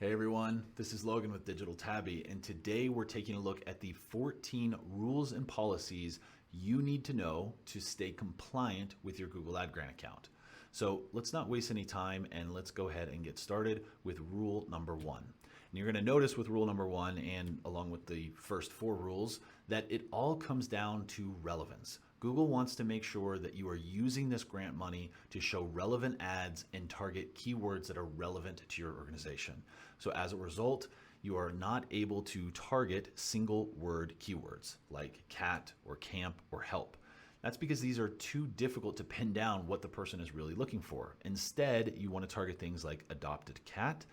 Hey everyone, this is Logan with Digital Tabby, and today we're taking a look at the 14 rules and policies you need to know to stay compliant with your Google Ad Grant account. So let's not waste any time and let's go ahead and get started with rule number one. And you're going to notice with rule number one, and along with the first four rules, that it all comes down to relevance. Google wants to make sure that you are using this grant money to show relevant ads and target keywords that are relevant to your organization. So as a result, you are not able to target single word keywords like cat or camp or help. That's because these are too difficult to pin down what the person is really looking for. Instead, you want to target things like adopted cat,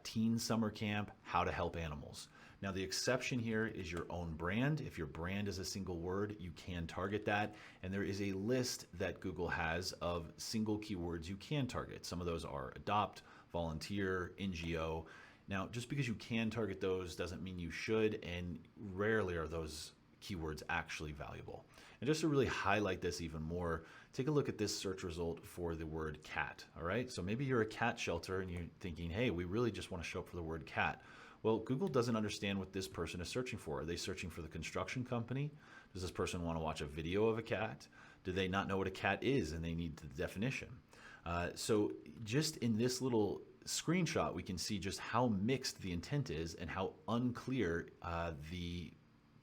teen summer camp, how to help animals. Now the exception here is your own brand. If your brand is a single word, you can target that. And there is a list that Google has of single keywords you can target. Some of those are adopt, volunteer, NGO. Now, just because you can target those doesn't mean you should, and rarely are those keywords actually valuable. And just to really highlight this even more, take a look at this search result for the word cat, all right? So maybe you're a cat shelter and you're thinking, hey, we really just want to show up for the word cat. Well, Google doesn't understand what this person is searching for. Are they searching for the construction company? Does this person want to watch a video of a cat? Do they not know what a cat is and they need the definition? So just in this little screenshot, we can see just how mixed the intent is and how unclear the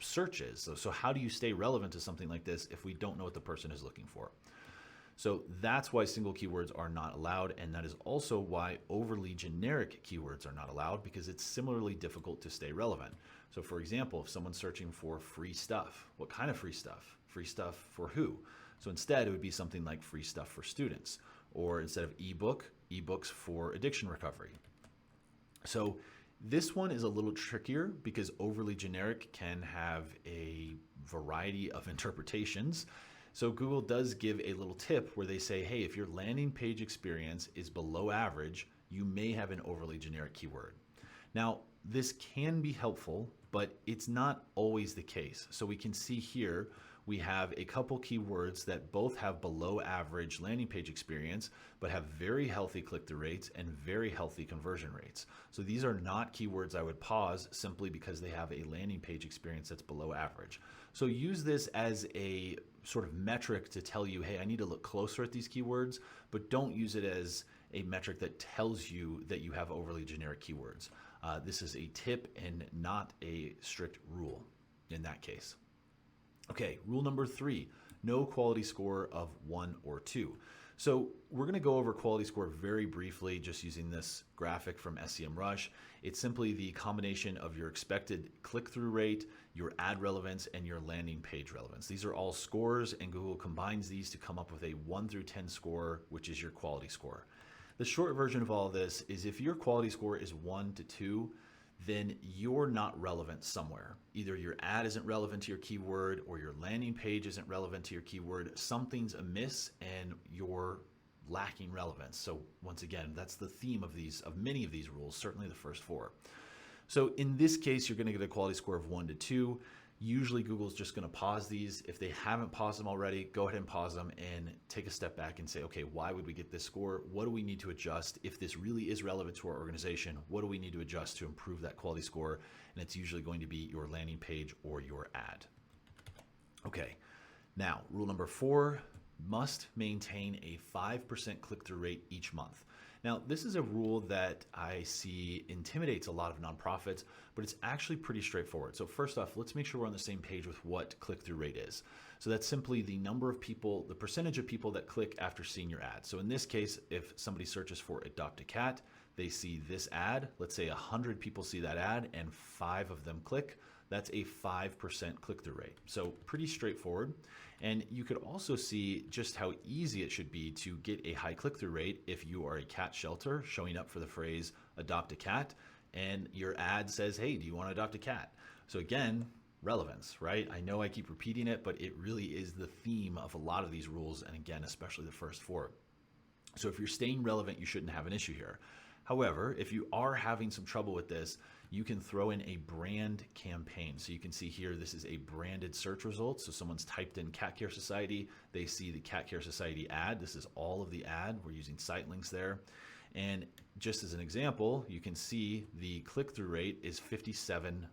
search is. So how do you stay relevant to something like this if we don't know what the person is looking for? So that's why single keywords are not allowed, and that is also why overly generic keywords are not allowed, because it's similarly difficult to stay relevant. So for example, if someone's searching for free stuff, what kind of free stuff? Free stuff for who? So instead it would be something like free stuff for students, or instead of ebook, ebooks for addiction recovery. So this one is a little trickier because overly generic can have a variety of interpretations. So Google does give a little tip where they say, hey, if your landing page experience is below average, you may have an overly generic keyword. Now, this can be helpful, but it's not always the case. So we can see here, we have a couple keywords that both have below average landing page experience, but have very healthy click-through rates and very healthy conversion rates. So these are not keywords I would pause simply because they have a landing page experience that's below average. So use this as a sort of metric to tell you, hey, I need to look closer at these keywords, but don't use it as a metric that tells you that you have overly generic keywords. This is a tip and not a strict rule in that case. Okay, rule number 3, no quality score of 1 or 2. So we're going to go over quality score very briefly, just using this graphic from SEMrush. It's simply the combination of your expected click-through rate, your ad relevance, and your landing page relevance. These are all scores, and Google combines these to come up with a 1 through 10 score, which is your quality score. The short version of all this is if your quality score is 1 to 2, then you're not relevant somewhere. Either your ad isn't relevant to your keyword or your landing page isn't relevant to your keyword. Something's amiss and you're lacking relevance. So once again, that's the theme of many of these rules, certainly the first 4. So in this case, you're going to get a quality score of 1 to 2. Usually Google's just going to pause these. If they haven't paused them already, go ahead and pause them and take a step back and say, okay, why would we get this score? What do we need to adjust? If this really is relevant to our organization, what do we need to adjust to improve that quality score? And it's usually going to be your landing page or your ad. Okay, now rule number 4, must maintain a 5% click-through rate each month. Now, this is a rule that I see intimidates a lot of nonprofits, but it's actually pretty straightforward. So first off, let's make sure we're on the same page with what click-through rate is. So that's simply the number of people, the percentage of people that click after seeing your ad. So in this case, if somebody searches for adopt a cat, they see this ad, let's say 100 people see that ad and 5 of them click, that's a 5% click-through rate. So pretty straightforward. And you could also see just how easy it should be to get a high click-through rate if you are a cat shelter showing up for the phrase adopt a cat and your ad says, hey, do you want to adopt a cat? So again, relevance, right? I know I keep repeating it, but it really is the theme of a lot of these rules. And again, especially the first 4. So if you're staying relevant, you shouldn't have an issue here. However, if you are having some trouble with this, you can throw in a brand campaign. So you can see here, this is a branded search result. So someone's typed in Cat Care Society. They see the Cat Care Society ad. This is all of the ad. We're using site links there. And just as an example, you can see the click-through rate is 57%,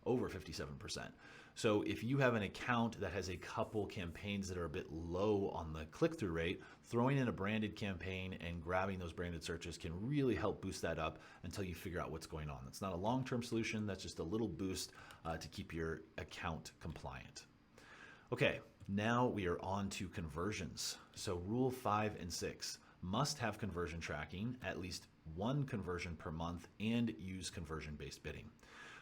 over 57%. So if you have an account that has a couple campaigns that are a bit low on the click-through rate, throwing in a branded campaign and grabbing those branded searches can really help boost that up until you figure out what's going on. That's not a long-term solution. That's just a little boost to keep your account compliant. Okay, now we are on to conversions. So rule 5 and 6 must have conversion tracking, at least one conversion per month, and use conversion-based bidding.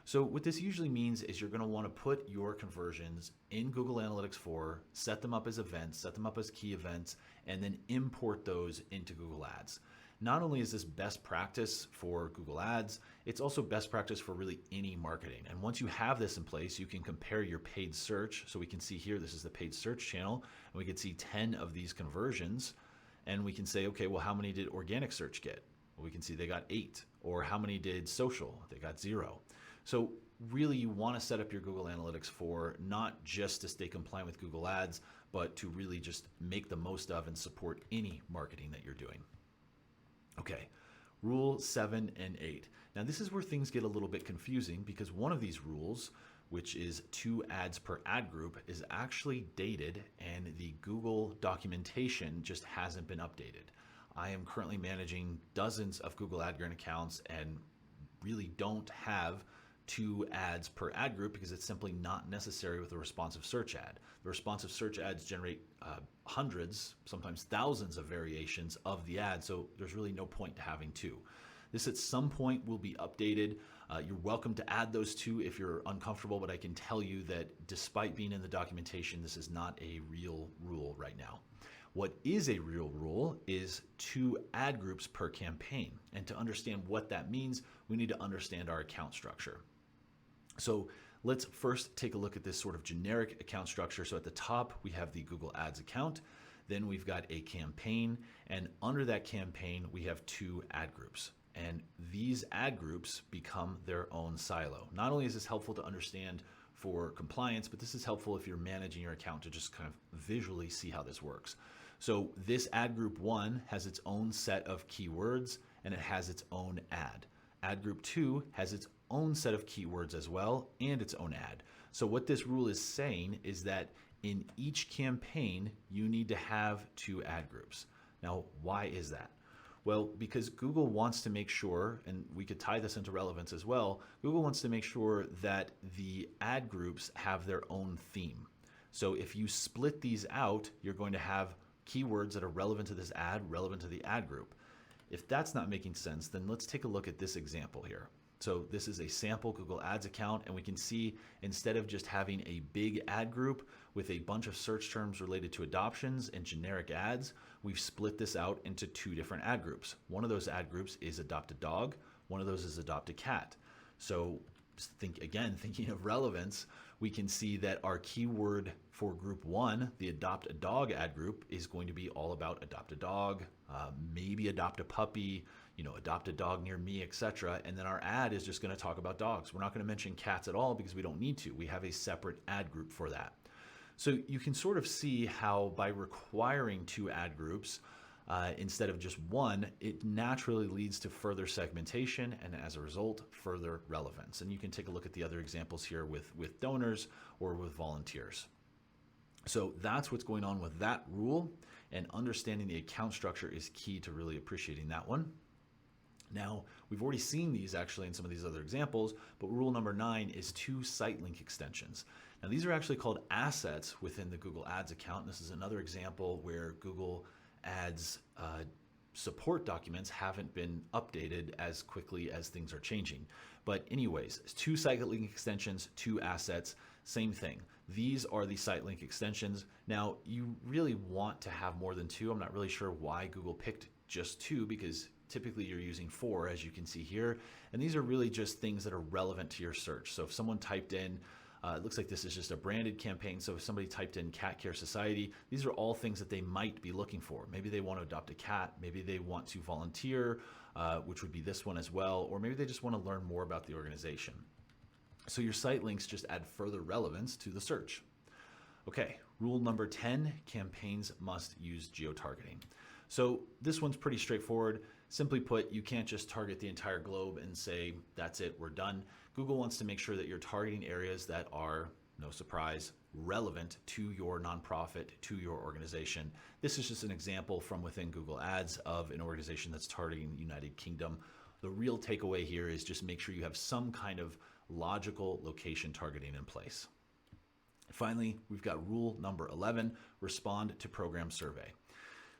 So what this usually means is you're going to want to put your conversions in Google Analytics 4, set them up as events, set them up as key events, and then import those into Google Ads. Not only is this best practice for Google Ads, it's also best practice for really any marketing. And once you have this in place, you can compare your paid search. So we can see here, this is the paid search channel, and we can see 10 of these conversions. And we can say, okay, well, how many did organic search get? Well, we can see they got 8. Or how many did social? They got 0. So really you want to set up your Google Analytics 4 not just to stay compliant with Google Ads, but to really just make the most of and support any marketing that you're doing. Okay, rule 7 and 8. Now this is where things get a little bit confusing because one of these rules, which is 2 ads per ad group, is actually dated and the Google documentation just hasn't been updated. I am currently managing dozens of Google Ad Grant accounts and really don't have 2 ads per ad group because it's simply not necessary with a responsive search ad. The responsive search ads generate hundreds, sometimes thousands of variations of the ad, so there's really no point to having 2. This at some point will be updated. You're welcome to add those 2 if you're uncomfortable, but I can tell you that despite being in the documentation, this is not a real rule right now. What is a real rule is 2 ad groups per campaign. And to understand what that means, we need to understand our account structure. So let's first take a look at this sort of generic account structure. So at the top, we have the Google Ads account. Then we've got a campaign. And under that campaign, we have 2 ad groups. And these ad groups become their own silo. Not only is this helpful to understand for compliance, but this is helpful if you're managing your account to just kind of visually see how this works. So this ad group 1 has its own set of keywords and it has its own ad. Ad group 2 has its own set of keywords as well and its own ad. So what this rule is saying is that in each campaign, you need to have 2 ad groups. Now, why is that? Well, because Google wants to make sure, and we could tie this into relevance as well, Google wants to make sure that the ad groups have their own theme. So if you split these out, you're going to have keywords that are relevant to this ad, relevant to the ad group. If that's not making sense, then let's take a look at this example here. So this is a sample Google Ads account, and we can see instead of just having a big ad group with a bunch of search terms related to adoptions and generic ads, we've split this out into 2 different ad groups. One of those ad groups is adopt a dog, one of those is adopt a cat. So thinking of relevance, we can see that our keyword for group 1, the adopt a dog ad group, is going to be all about adopt a dog, maybe adopt a puppy, adopt a dog near me, etc. And then our ad is just going to talk about dogs. We're not going to mention cats at all because we don't need to. We have a separate ad group for that. So you can sort of see how by requiring 2 ad groups instead of just 1, it naturally leads to further segmentation and as a result, further relevance. And you can take a look at the other examples here with donors or with volunteers. So that's what's going on with that rule, and understanding the account structure is key to really appreciating that one. Now, we've already seen these actually in some of these other examples, but rule number 9 is 2 Sitelink extensions. Now, these are actually called assets within the Google Ads account. This is another example where Google Ads support documents haven't been updated as quickly as things are changing. But anyways, 2 Sitelink extensions, 2 assets, same thing. These are the Sitelink extensions. Now, you really want to have more than 2. I'm not really sure why Google picked just 2 because typically you're using 4, as you can see here. And these are really just things that are relevant to your search. So if someone typed in, it looks like this is just a branded campaign. So if somebody typed in Cat Care Society, these are all things that they might be looking for. Maybe they want to adopt a cat. Maybe they want to volunteer, which would be this one as well. Or maybe they just want to learn more about the organization. So your site links just add further relevance to the search. Okay, rule number 10, campaigns must use geo-targeting. So this one's pretty straightforward. Simply put, you can't just target the entire globe and say, that's it, we're done. Google wants to make sure that you're targeting areas that are, no surprise, relevant to your nonprofit, to your organization. This is just an example from within Google Ads of an organization that's targeting the United Kingdom. The real takeaway here is just make sure you have some kind of logical location targeting in place. Finally, we've got rule number 11, respond to program survey.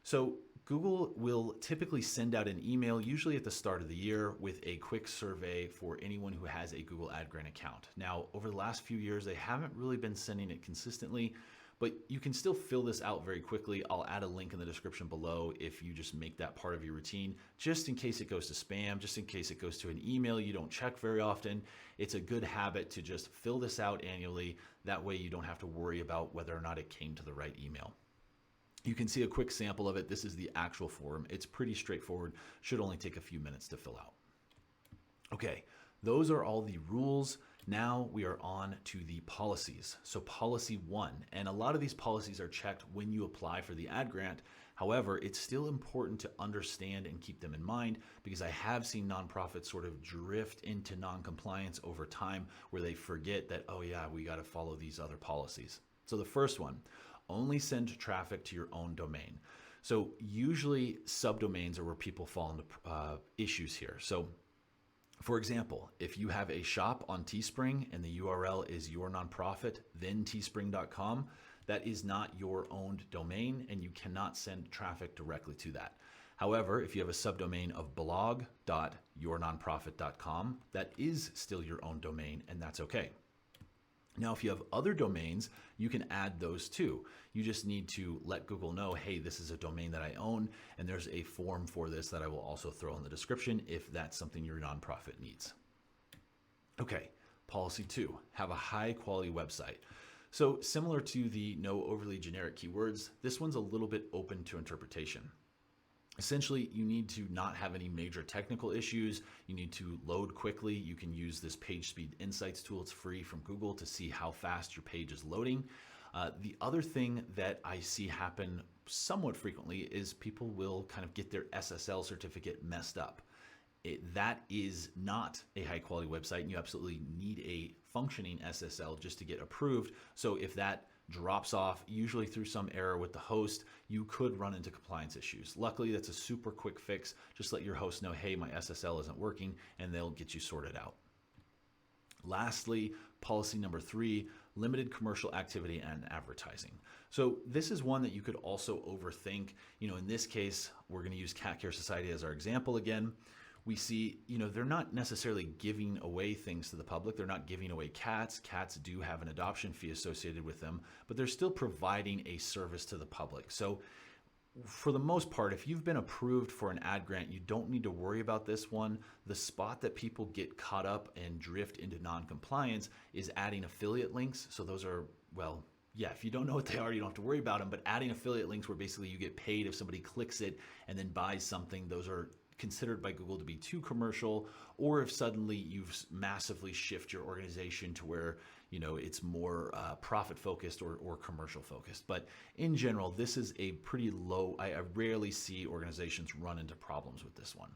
So Google will typically send out an email, usually at the start of the year, with a quick survey for anyone who has a Google Ad Grant account. Now, over the last few years, they haven't really been sending it consistently, but you can still fill this out very quickly. I'll add a link in the description below if you just make that part of your routine, just in case it goes to spam, just in case it goes to an email you don't check very often. It's a good habit to just fill this out annually. That way you don't have to worry about whether or not it came to the right email. You can see a quick sample of it. This is the actual form. It's pretty straightforward. Should only take a few minutes to fill out. Okay, those are all the rules. Now we are on to the policies. So policy 1, and a lot of these policies are checked when you apply for the ad grant. However, it's still important to understand and keep them in mind because I have seen nonprofits sort of drift into non-compliance over time where they forget that, oh yeah, we got to follow these other policies. So the first one, only send traffic to your own domain. So usually subdomains are where people fall into issues here. So for example, if you have a shop on Teespring and the URL is your nonprofit, then teespring.com, that is not your owned domain and you cannot send traffic directly to that. However, if you have a subdomain of blog.yournonprofit.com, that is still your own domain and that's okay. Now, if you have other domains, you can add those too. You just need to let Google know, hey, this is a domain that I own, and there's a form for this that I will also throw in the description if that's something your nonprofit needs. Okay, policy 2, have a high quality website. So similar to the no overly generic keywords, this one's a little bit open to interpretation. Essentially, you need to not have any major technical issues. You need to load quickly. You can use this Page Speed Insights tool. It's free from Google to see how fast your page is loading. The other thing that I see happen somewhat frequently is people will kind of get their SSL certificate messed up. That is not a high quality website and you absolutely need a functioning SSL just to get approved. So if that drops off, usually through some error with the host, you could run into compliance issues. Luckily, that's a super quick fix. Just let your host know, hey, my SSL isn't working, and they'll get you sorted out. Lastly, policy number 3, limited commercial activity and advertising. So this is one that you could also overthink. In this case, we're going to use Cat Care Society as our example again. We see, they're not necessarily giving away things to the public. They're not giving away cats. Cats do have an adoption fee associated with them, but they're still providing a service to the public. So for the most part, if you've been approved for an ad grant, you don't need to worry about this one. The spot that people get caught up and drift into non-compliance is adding affiliate links. So those are, well, yeah, if you don't know what they are, you don't have to worry about them, but adding affiliate links where basically you get paid if somebody clicks it and then buys something, those are considered by Google to be too commercial, or if suddenly you've massively shift your organization to where it's more profit focused or commercial focused. But in general, this is a pretty low. I rarely see organizations run into problems with this one.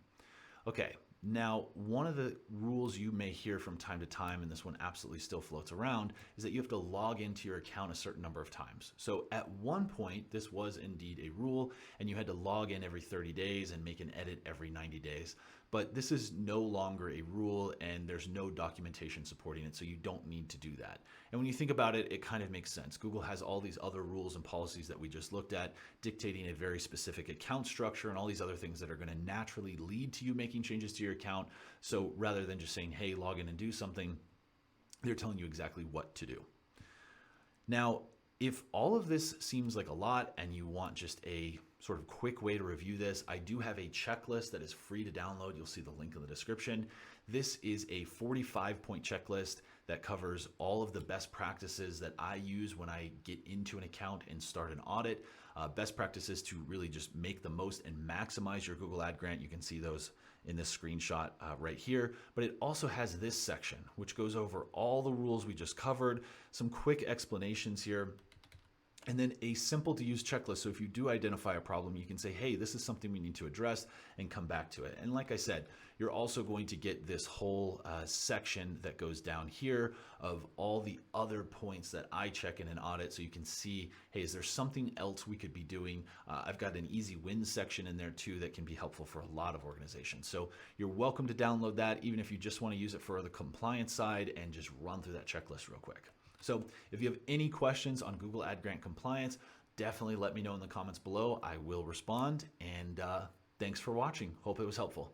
Okay, now one of the rules you may hear from time to time, and this one absolutely still floats around, is that you have to log into your account a certain number of times. So at one point, this was indeed a rule, and you had to log in every 30 days and make an edit every 90 days. But this is no longer a rule, and there's no documentation supporting it, so you don't need to do that. And when you think about it, it kind of makes sense. Google has all these other rules and policies that we just looked at, dictating a very specific account structure and all these other things that are going to naturally lead to you making changes to your account. So rather than just saying, hey, log in and do something, they're telling you exactly what to do. Now, if all of this seems like a lot and you want just a sort of quick way to review this, I do have a checklist that is free to download. You'll see the link in the description. This is a 45-point checklist that covers all of the best practices that I use when I get into an account and start an audit. Best practices to really just make the most and maximize your Google Ad Grant. You can see those in this screenshot right here, but it also has this section, which goes over all the rules we just covered, some quick explanations here. And then a simple to use checklist. So if you do identify a problem, you can say, hey, this is something we need to address, and come back to it. And like I said, you're also going to get this whole section that goes down here of all the other points that I check in an audit. So you can see, hey, is there something else we could be doing? I've got an easy wins section in there too that can be helpful for a lot of organizations. So you're welcome to download that, even if you just want to use it for the compliance side and just run through that checklist real quick. So if you have any questions on Google Ad Grant compliance, definitely let me know in the comments below. I will respond. And thanks for watching. Hope it was helpful.